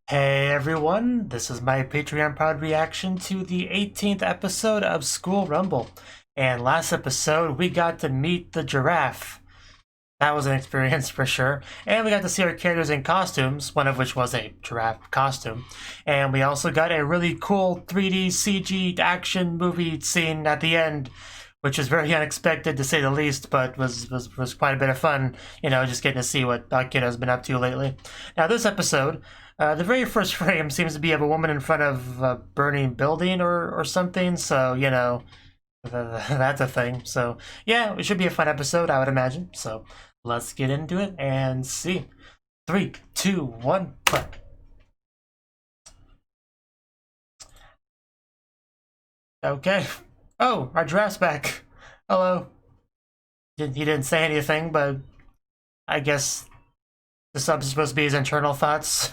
Hey everyone, this is my Patreon proud reaction to the 18th episode of School Rumble. And last episode, we got to meet the giraffe. That was an experience for sure. And we got to see our characters in costumes, one of which was a giraffe costume. And we also got a really cool 3D CG action movie scene at the end, which was very unexpected to say the least, but was quite a bit of fun, you know, just getting to see what Kiddo's been up to lately. Now this episode, the very first frame seems to be of a woman in front of a burning building or something, so, you know, that's a thing. So, yeah, it should be a fun episode, I would imagine. So, let's get into it and see. 3, 2, 1, play. Okay. Oh, our giraffe's back. Hello. He didn't say anything, but I guess the sub's supposed to be his internal thoughts.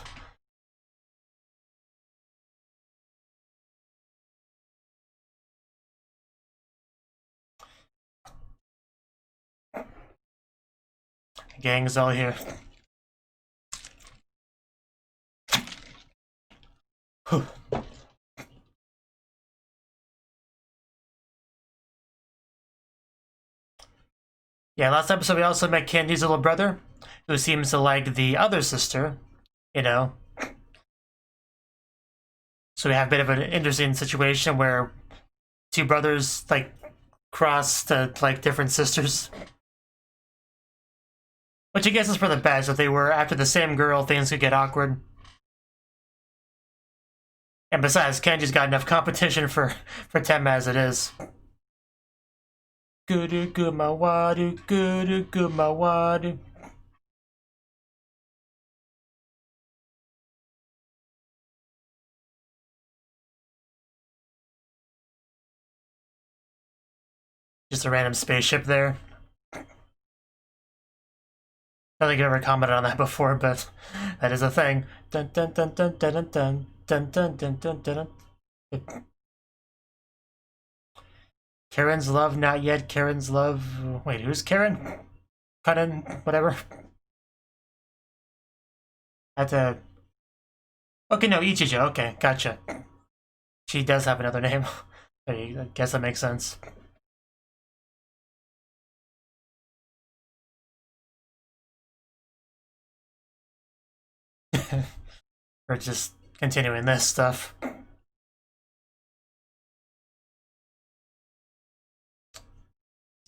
Gang's all here. Yeah, last episode we also met Candy's little brother, who seems to like the other sister, you know. So we have a bit of an interesting situation where two brothers, like, cross to, like, different sisters. Which I guess is for the best. If they were after the same girl, things could get awkward. And besides, Kenji's got enough competition for Tem as it is. Guru gumawadu, guru gumawadu. Just a random spaceship there. I don't think I've ever commented on that before, but that is a thing. Dun dun dun dun dun dun dun dun dun dun dun dun. Karen's love, not yet. Karen's love. Wait, who's Karen? Kanen, whatever. That's a. Okay, no, Ichijo. Okay, gotcha. She does have another name. I guess that makes sense. We're just continuing this stuff.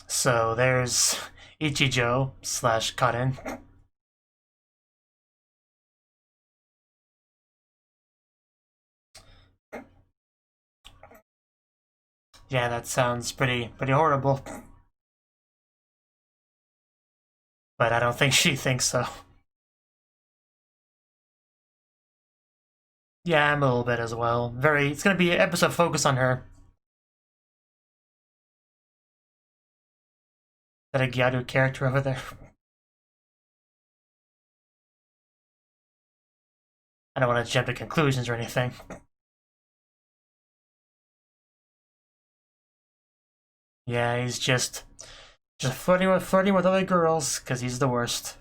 So there's Ichijo / Karin. Yeah, that sounds pretty horrible. But I don't think she thinks so. Yeah, I'm a little bit as well. It's gonna be an episode focused on her. That a Gyaru character over there. I don't want to jump to conclusions or anything. Yeah, he's just flirting with other girls because he's the worst.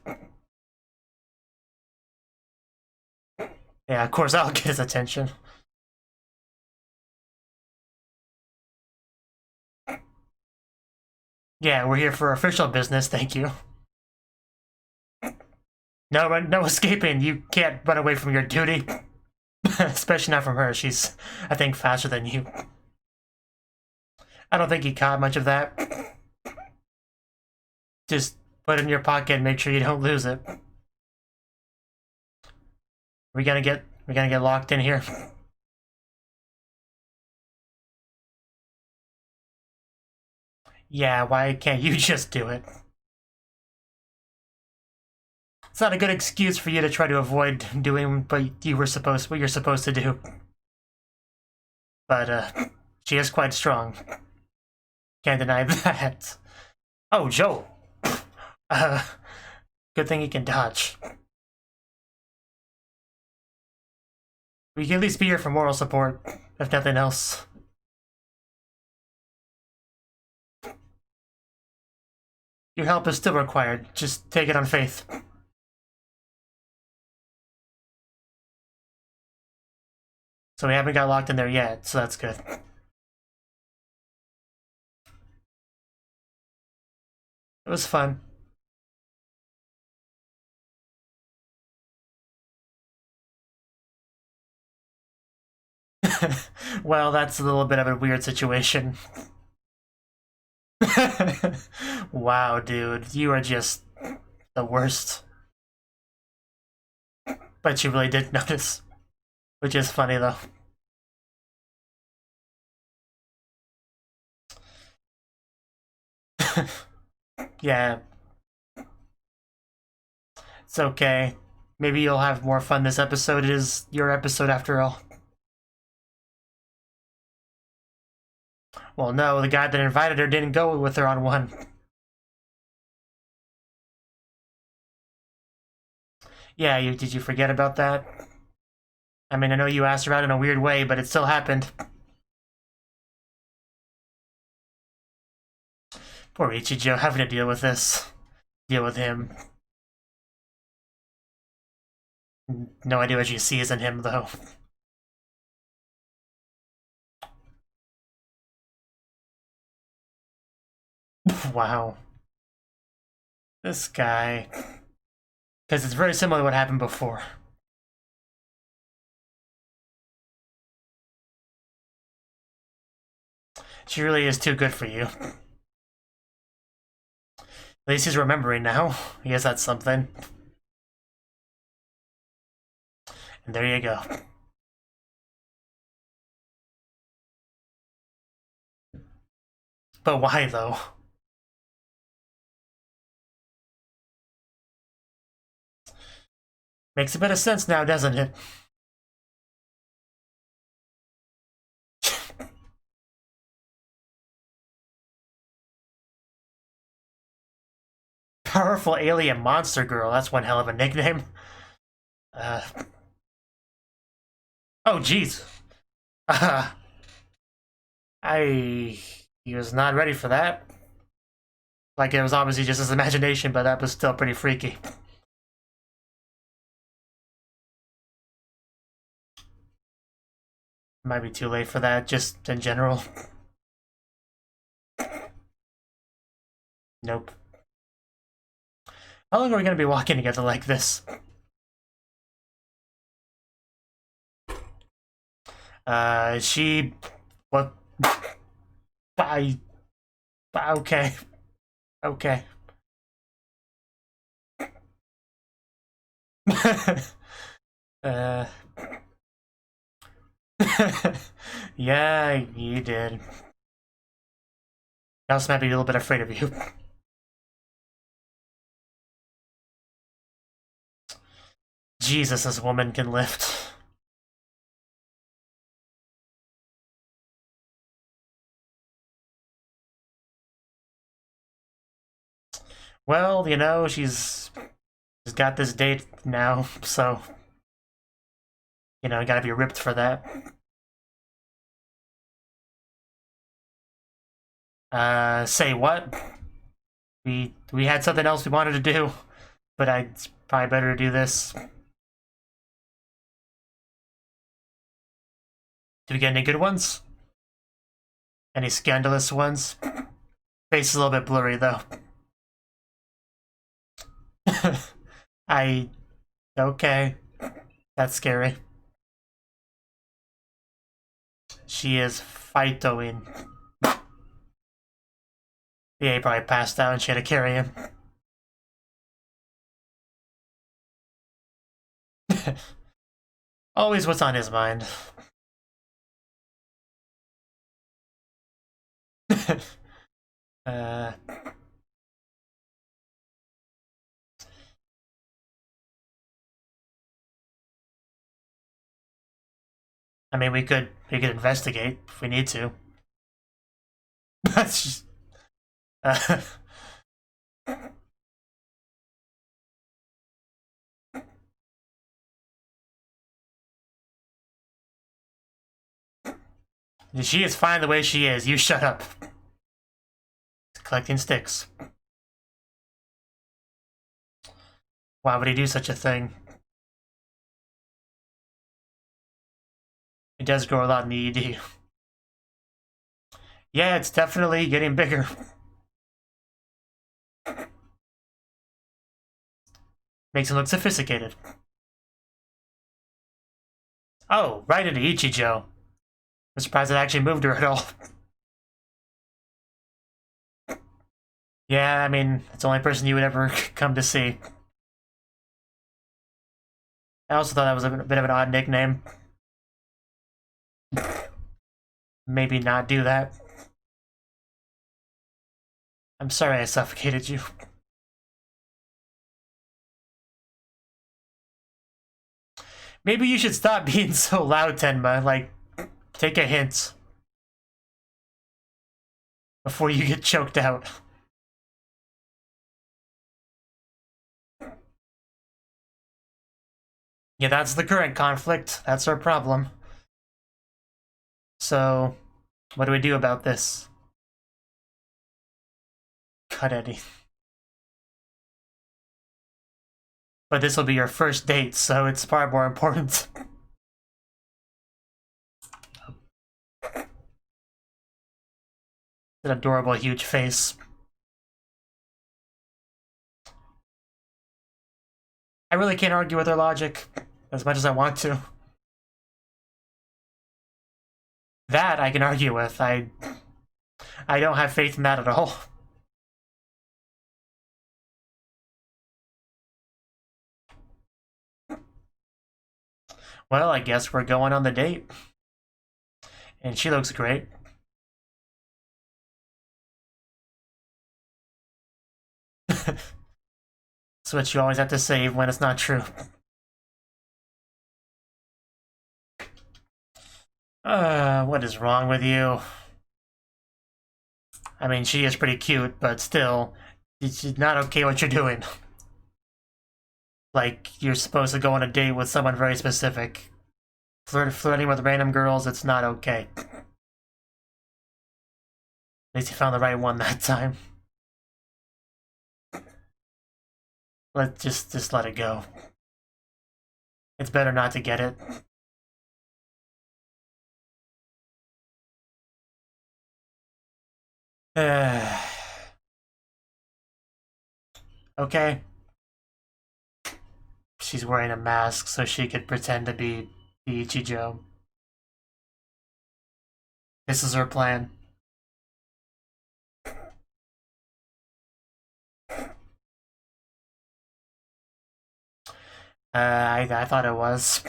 Yeah, of course I'll get his attention. Yeah, we're here for official business, thank you. No escaping. You can't run away from your duty. Especially not from her. She's, I think, faster than you. I don't think he caught much of that. Just put it in your pocket and make sure you don't lose it. We're gonna get locked in here. Yeah, why can't you just do it? It's not a good excuse for you to try to avoid doing what you're supposed to do. But she is quite strong. Can't deny that. Oh, Joe. Good thing he can dodge. We can at least be here for moral support, if nothing else. Your help is still required. Just take it on faith. So we haven't got locked in there yet, so that's good. It was fun. Well, that's a little bit of a weird situation. Wow, dude, you are just the worst. But you really did notice, which is funny though. Yeah, it's okay. Maybe you'll have more fun this episode. It is your episode after all. Well, no, the guy that invited her didn't go with her on one. Yeah, did you forget about that? I mean, I know you asked her out in a weird way, but it still happened. Poor Ichijo having to deal with this. Deal with him. No idea what she sees in him, though. Wow. This guy. Because it's very similar to what happened before. She really is too good for you. At least he's remembering now. I guess that's something. And there you go. But why, though? Makes a bit of sense now, doesn't it? Powerful alien monster girl. That's one hell of a nickname. Oh, jeez. He was not ready for that. Like, it was obviously just his imagination, but that was still pretty freaky. Might be too late for that, just in general. Nope. How long are we gonna be walking together like this? She... What? Okay. Okay. Yeah, you did. I also might be a little bit afraid of you. Jesus, this woman can lift. Well, you know, she's got this date now, so you know, gotta be ripped for that. Say what? We had something else we wanted to do, but it's probably better to do this. Do we get any good ones? Any scandalous ones? Face is a little bit blurry though. Okay. That's scary. She is fighting. Yeah, he probably passed out and she had to carry him. Always what's on his mind. uh... I mean, we could investigate if we need to. That's just... She is fine the way she is. You shut up. Collecting sticks. Why would he do such a thing? does grow a lot in the ED. Yeah, it's definitely getting bigger. Makes him look sophisticated. Oh, right into Ichijo. I'm surprised it actually moved her at all. Yeah, I mean, it's the only person you would ever come to see. I also thought that was a bit of an odd nickname. Maybe not do that. I'm sorry I suffocated you. Maybe you should stop being so loud, Tenma. Like, take a hint. Before you get choked out. Yeah, that's the current conflict. That's our problem. So, what do we do about this? Cut Eddie. But this will be your first date, so it's far more important. An adorable huge face. I really can't argue with her logic as much as I want to. That I can argue with. I don't have faith in that at all. Well, I guess we're going on the date. And she looks great. That's what you always have to say when it's not true. What is wrong with you? I mean, she is pretty cute, but still, it's not okay what you're doing. Like, you're supposed to go on a date with someone very specific. Flirting with random girls, it's not okay. At least you found the right one that time. Just let it go. It's better not to get it. Okay. She's wearing a mask so she could pretend to be Ichijo. This is her plan. I thought it was.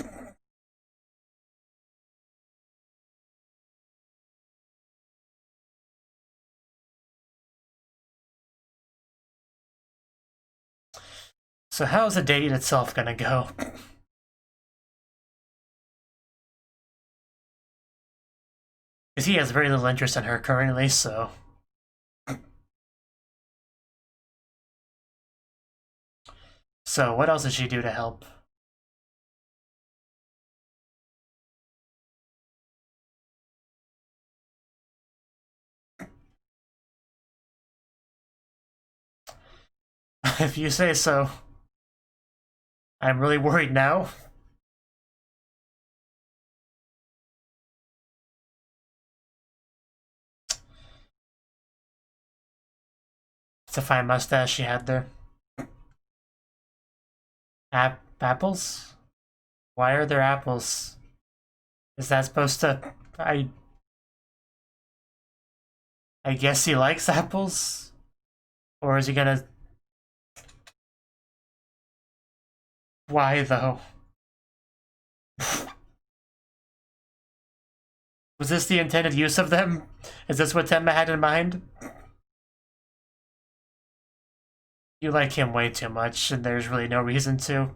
So how's the date itself gonna go? Because he has very little interest in her currently, so... So what else does she do to help? If you say so. I'm really worried now. It's a fine mustache she had there. Apples? Why are there apples? Is that supposed to... I guess he likes apples? Or is he gonna... Why, though? Was this the intended use of them? Is this what Tenma had in mind? You like him way too much, and there's really no reason to.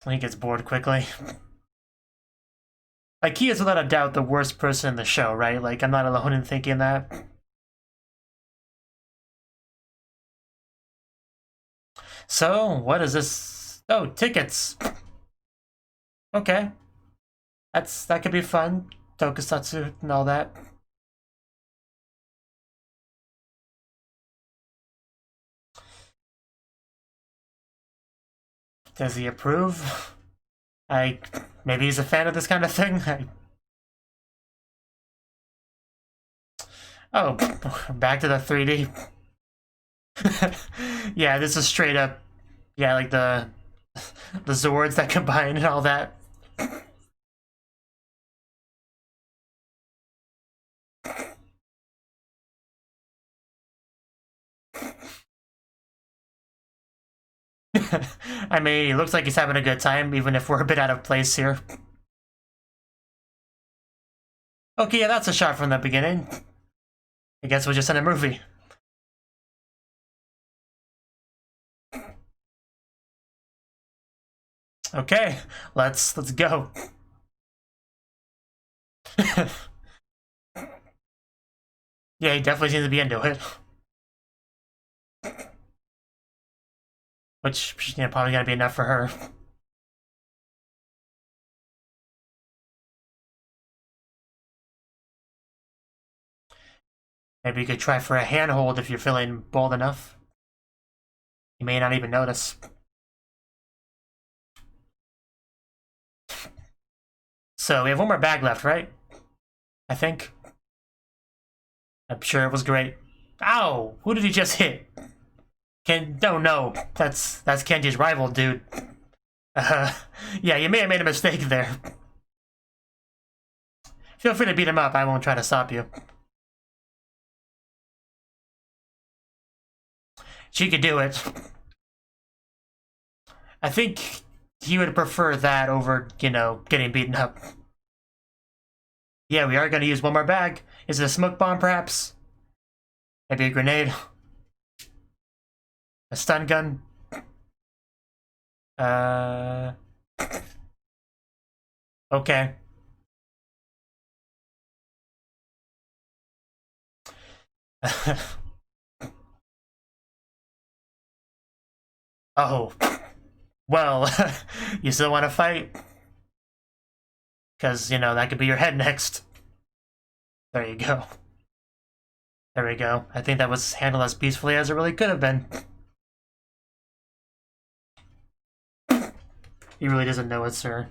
He gets bored quickly. Like, he is without a doubt the worst person in the show, right? Like, I'm not alone in thinking that. So, what is this? Oh, tickets! Okay. That could be fun. Tokusatsu and all that. Does he approve? Maybe he's a fan of this kind of thing. Oh, back to the 3D. Yeah, this is straight up. Yeah, like the Zords that combine and all that. I mean, he looks like he's having a good time, even if we're a bit out of place here. Okay, yeah, that's a shot from the beginning. I guess we're just in a movie. Okay, let's go. Yeah, he definitely seems to be into it. Which, you know, probably gotta be enough for her. Maybe you could try for a handhold if you're feeling bold enough. You may not even notice. So we have one more bag left, right? I think. I'm sure it was great. Ow! Who did he just hit? Oh no, that's Kenji's rival, dude. Yeah, you may have made a mistake there. Feel free to beat him up, I won't try to stop you. She could do it. I think he would prefer that over, you know, getting beaten up. Yeah, we are gonna use one more bag. Is it a smoke bomb, perhaps? Maybe a grenade? A stun gun? Okay. Oh. Well, you still want to fight? Because, you know, that could be your head next. There you go. There we go. I think that was handled as peacefully as it really could have been. He really doesn't know it, sir.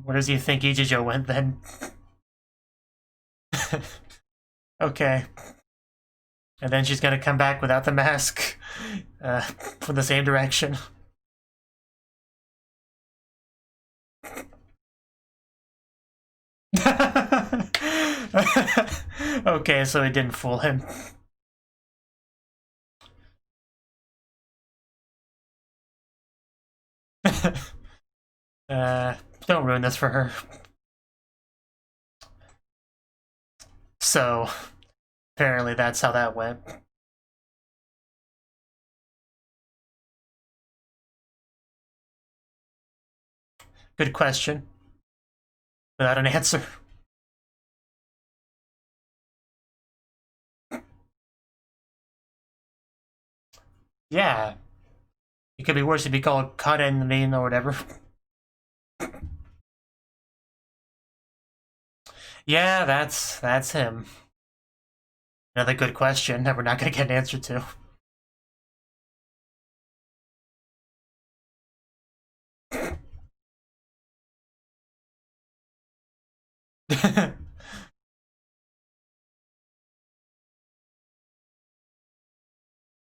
Where does he think Ichijo went then? Okay. And then she's gonna come back without the mask. From the same direction. Okay, so it didn't fool him. Don't ruin this for her. So, apparently that's how that went. Good question. Without an answer. Yeah. It could be worse if you call it Karen or whatever. Yeah, that's him. Another good question that we're not gonna get an answer to.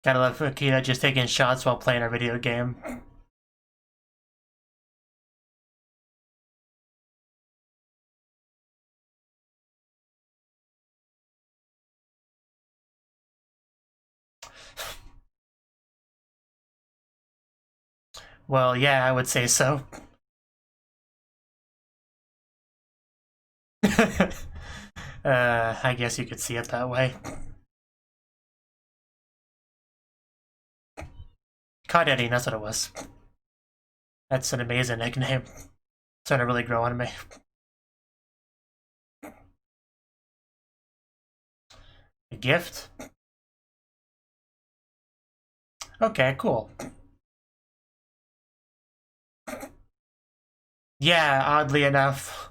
Gotta love Akira just taking shots while playing a video game. Well, yeah, I would say so. I guess you could see it that way. Claud, that's what it was. That's an amazing nickname. It's starting to really grow on me. A gift? Okay, cool. Yeah, oddly enough.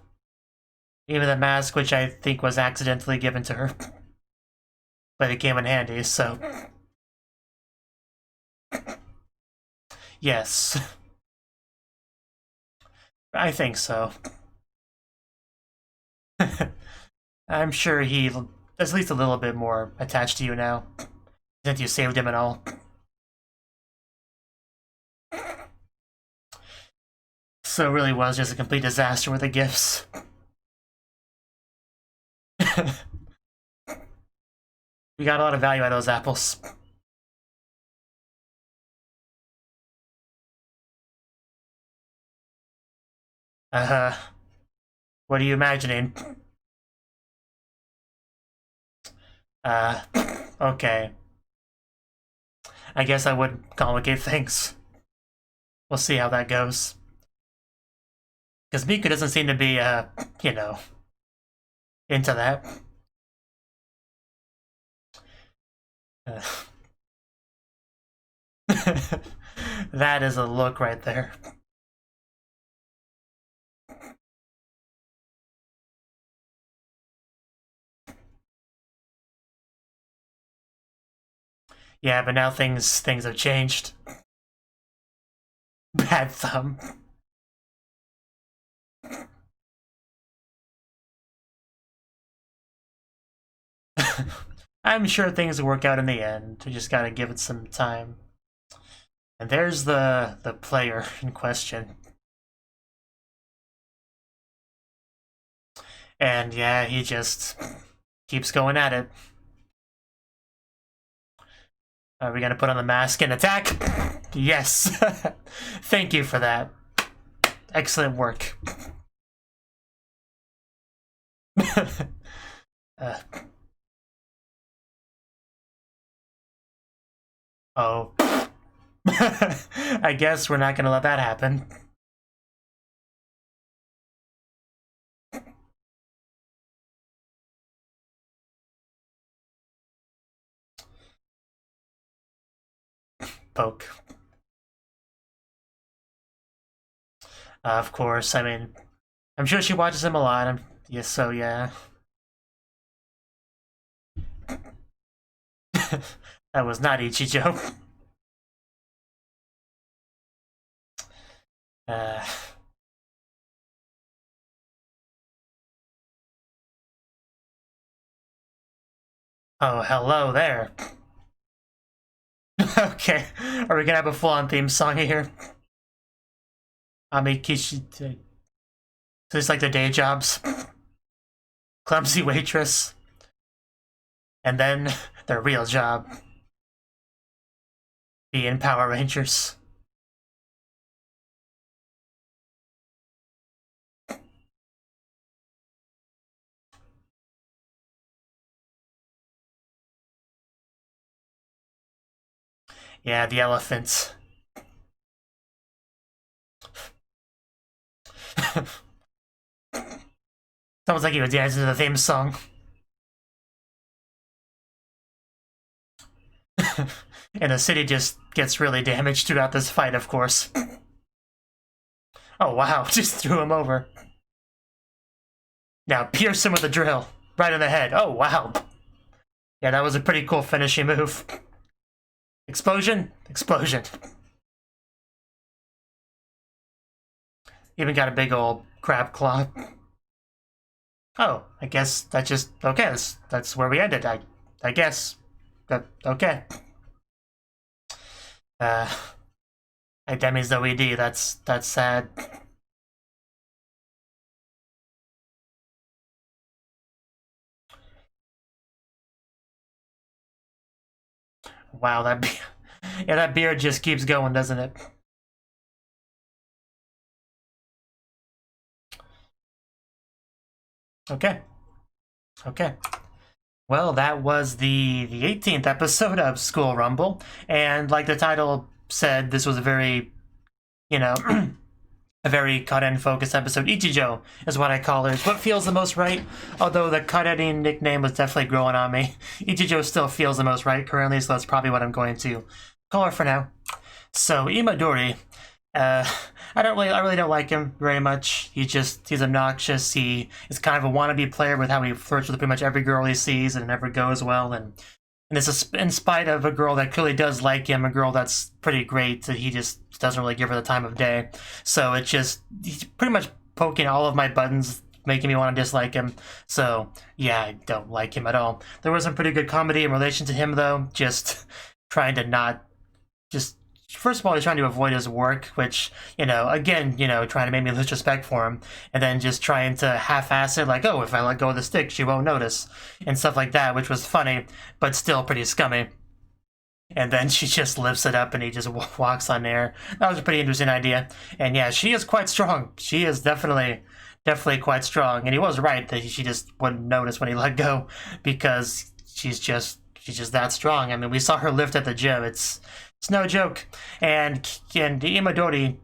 Even the mask, which I think was accidentally given to her. But it came in handy, so... Yes. I think so. I'm sure he's at least a little bit more attached to you now, since you saved him and all. So it really was just a complete disaster with the gifts. We got a lot of value out of those apples. What are you imagining? Okay. I guess I would complicate things. We'll see how that goes. Because Miku doesn't seem to be, you know, into that. That is a look right there. Yeah, but now things have changed. Bad thumb. I'm sure things will work out in the end. We just gotta give it some time. And there's the player in question. And yeah, he just keeps going at it. Are we gonna put on the mask and attack? Yes! Thank you for that. Excellent work. Oh. I guess we're not gonna let that happen. Poke. Of course, I mean, I'm sure she watches him a lot. Yes, so yeah. That was not Ichijo. Oh, hello there. Okay, are we gonna have a full-on theme song here? Amikishi. So it's like the day jobs. Clumsy waitress. And then their real job. Being Power Rangers. Yeah, the elephants. Sounds like he was dancing to the theme song. And the city just gets really damaged throughout this fight, of course. Oh wow, just threw him over. Now pierce him with a drill. Right in the head. Oh wow. Yeah, that was a pretty cool finishing move. Explosion? Explosion. Even got a big old crab claw. Oh, I guess that's just okay. That's where we ended. I guess. Okay. Demi's the OED. That's sad. Wow, that beard just keeps going, doesn't it? Okay. Okay. Well, that was the 18th episode of School Rumble, and like the title said, this was a very, you know, a very cut-in focused episode. Ichijo is what I call her. It's what feels the most right, although the cut-editing nickname was definitely growing on me. Ichijo still feels the most right currently, so that's probably what I'm going to call her for now. So, Imadori, I really don't like him very much. He's obnoxious. He is kind of a wannabe player with how he flirts with pretty much every girl he sees, and it never goes well. And And this is in spite of a girl that clearly does like him, a girl that's pretty great, that he just doesn't really give her the time of day. So it's just, he's pretty much poking all of my buttons, making me want to dislike him. So yeah, I don't like him at all. There was some pretty good comedy in relation to him, though, just trying to not, just, first of all, he's trying to avoid his work, which, again, trying to make me lose respect for him, and then just trying to half-ass it, like, oh, if I let go of the stick, she won't notice, and stuff like that, which was funny, but still pretty scummy. And then she just lifts it up and he just walks on air. That was a pretty interesting idea. And yeah, she is quite strong. She is definitely quite strong. And he was right that she just wouldn't notice when he let go, because she's just that strong. I mean, we saw her lift at the gym. It's no joke. And Imadori,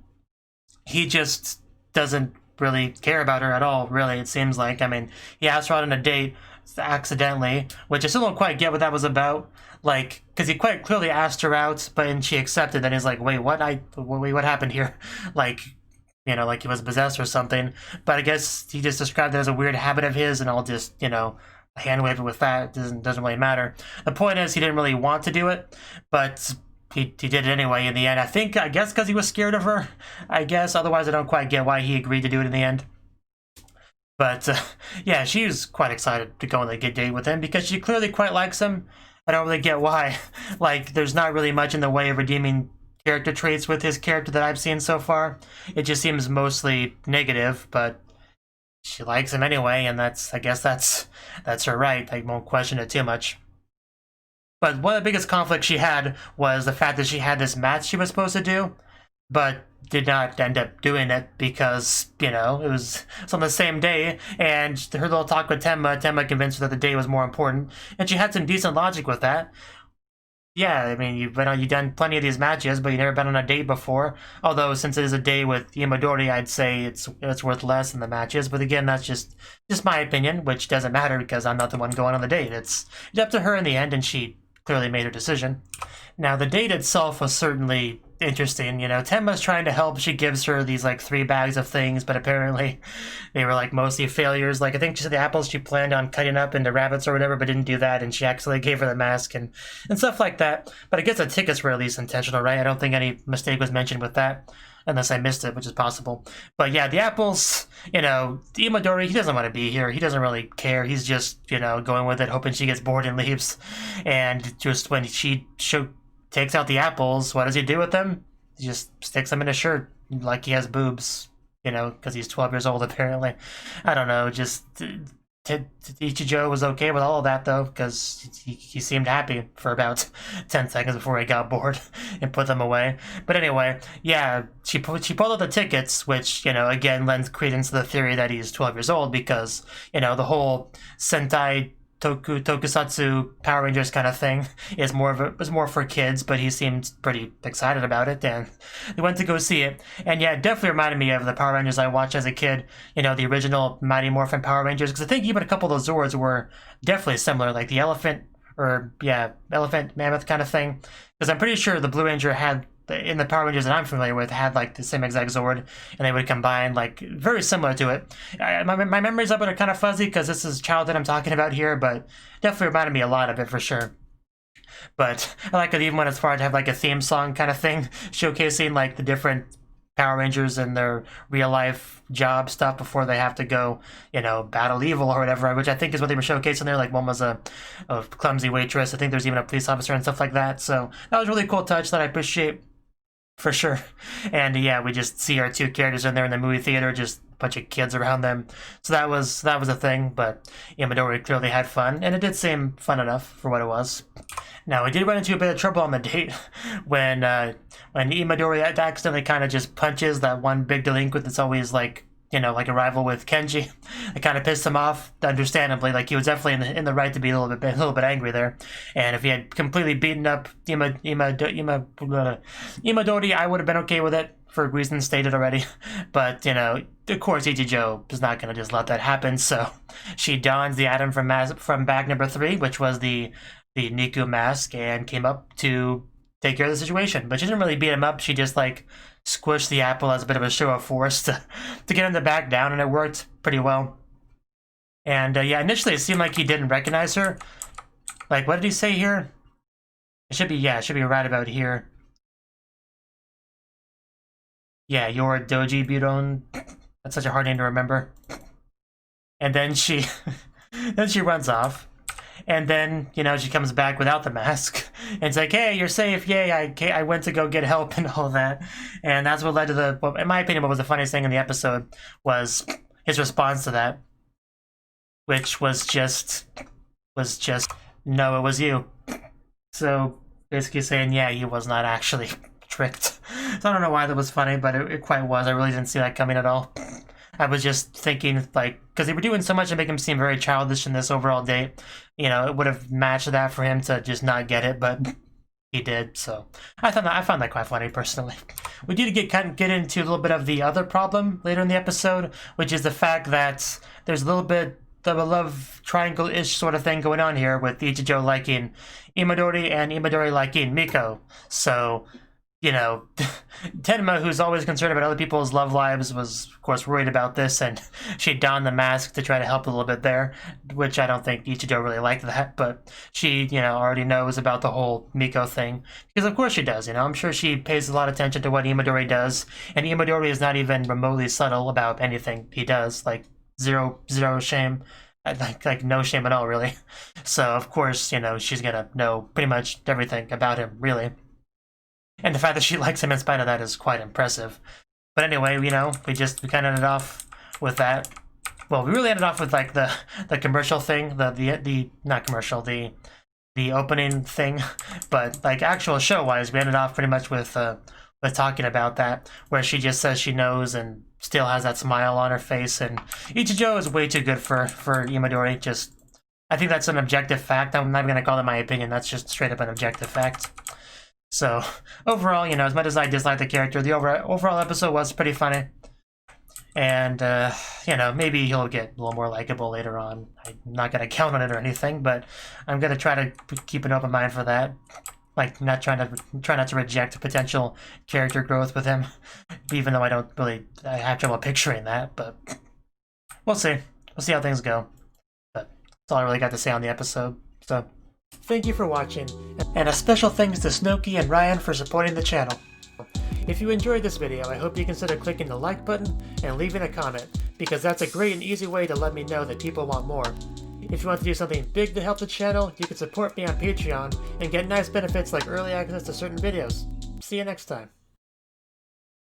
he just doesn't really care about her at all, really, it seems like. I mean, he asked her out on a date accidentally, which I still don't quite get what that was about. Like, because he quite clearly asked her out, but she accepted. Then he's like, wait, what happened here? Like, like he was possessed or something. But I guess he just described it as a weird habit of his, and I'll just, hand wave it with that. It doesn't really matter. The point is, he didn't really want to do it, but he did it anyway in the end. I guess because he was scared of her, I guess. Otherwise, I don't quite get why he agreed to do it in the end. But, yeah, she was quite excited to go on the date with him, because she clearly quite likes him. I don't really get why. Like, there's not really much in the way of redeeming character traits with his character that I've seen so far. It just seems mostly negative, but she likes him anyway, and I guess that's her right. I won't question it too much. But one of the biggest conflicts she had was the fact that she had this match she was supposed to do, but did not end up doing it because, it's on the same day, and her little talk with Tenma convinced her that the day was more important, and she had some decent logic with that. Yeah, I mean, you've done plenty of these matches, but you've never been on a date before. Although, since it is a day with Imadori, I'd say it's worth less than the matches. But again, that's just my opinion, which doesn't matter because I'm not the one going on the date. It's up to her in the end, and she clearly made her decision. Now, the date itself was certainly interesting. Tenma's trying to help. She gives her these, 3 bags of things, but apparently they were, mostly failures. I think she said the apples she planned on cutting up into rabbits or whatever, but didn't do that, and she actually gave her the mask and stuff like that. But I guess the tickets were at least intentional, right? I don't think any mistake was mentioned with that, unless I missed it, which is possible. But yeah, the apples, Imadori, he doesn't want to be here. He doesn't really care. He's just, going with it, hoping she gets bored and leaves. And just when she takes out the apples, what does he do with them? He just sticks them in his shirt like he has boobs, because he's 12 years old, apparently. I don't know, just Ichijo was okay with all of that, though, because he seemed happy for about 10 seconds before he got bored and put them away. But anyway, yeah, she pulled out the tickets, which, again, lends credence to the theory that he's 12 years old, because, the whole Sentai Tokusatsu Power Rangers kind of thing is more for kids, but he seemed pretty excited about it, and we went to go see it. And yeah, it definitely reminded me of the Power Rangers I watched as a kid, the original Mighty Morphin Power Rangers, because I think even a couple of those Zords were definitely similar, like the elephant mammoth kind of thing, because I'm pretty sure the Blue Ranger had, in the Power Rangers that I'm familiar with, had the same exact Zord, and they would combine very similar to it. My memories of it are kind of fuzzy because this is childhood I'm talking about here, but definitely reminded me a lot of it for sure. But I like it even when it's far to have a theme song kind of thing, showcasing the different Power Rangers and their real life job stuff before they have to go, battle evil or whatever, which I think is what they were showcasing there. One was a clumsy waitress. I think there's even a police officer and stuff like that. So that was a really cool touch that I appreciate. For sure. And yeah, we just see our 2 characters in there in the movie theater, just a bunch of kids around them. So that was a thing, but Imadori clearly had fun, and it did seem fun enough for what it was. Now, we did run into a bit of trouble on the date when Imadori accidentally kind of just punches that one big delinquent that's always a rival with Kenji. It kind of pissed him off, understandably. He was definitely in the right to be a little bit angry there. And if he had completely beaten up Imadori, I would have been okay with it for reasons stated already. But, of course, Ichijo is not going to just let that happen. So she dons the item from bag number 3, which was the Niku mask, and came up to take care of the situation. But she didn't really beat him up. She just, squished the apple as a bit of a show of force to get him to back down, and it worked pretty well. And yeah, initially it seemed like he didn't recognize her, Like, what did he say here? It should be, yeah, it should be right about here. Yeah, your Doji Buron. That's such a hard name to remember. And then she, then she runs off. And then, you know, she comes back without the mask. And it's like, hey, you're safe. Yay, I went to go get help and all that. And that's what led to the, well, in my opinion, what was the funniest thing in the episode was his response to that. Which was just, no, it was you. So, basically saying, yeah, he was not actually tricked. So I don't know why that was funny, but it quite was. I really didn't see that coming at all. I was just thinking, like, because they were doing so much to make him seem very childish in this overall date, you know, it would have matched that for him to just not get it, but he did, so I found that quite funny, personally. We did get into a little bit of the other problem later in the episode, which is the fact that there's a little bit of a love triangle-ish sort of thing going on here, with Ichijo liking Imadori and Imadori liking Miko, so... You know, Tenma, who's always concerned about other people's love lives, was, of course, worried about this, and she donned the mask to try to help a little bit there, which I don't think Ichijo really liked that, but she, you know, already knows about the whole Miko thing, because of course she does, you know, I'm sure she pays a lot of attention to what Imadori does, and Imadori is not even remotely subtle about anything he does, like, zero shame, like no shame at all, really. So, of course, you know, she's gonna know pretty much everything about him, really. And the fact that she likes him in spite of that is quite impressive. But anyway, you know, we kind of ended off with that. Well, we really ended off with like the commercial thing, the not commercial, the opening thing, but like actual show wise, we ended off pretty much with talking about that, where she just says she knows and still has that smile on her face, and Ichijo is way too good for Imadori. Just, I think that's an objective fact. I'm not even gonna call it my opinion. That's just straight up an objective fact. So, overall, you know, as much as I dislike the character, the overall episode was pretty funny. And, you know, maybe he'll get a little more likable later on. I'm not going to count on it or anything, but I'm going to try to keep an open mind for that. Like, try not to reject potential character growth with him, even though I have trouble picturing that, but we'll see. We'll see how things go. But that's all I really got to say on the episode, so... Thank you for watching, and a special thanks to Cnouki and Ryan for supporting the channel. If you enjoyed this video, I hope you consider clicking the like button and leaving a comment, because that's a great and easy way to let me know that people want more. If you want to do something big to help the channel, you can support me on Patreon and get nice benefits like early access to certain videos. See you next time.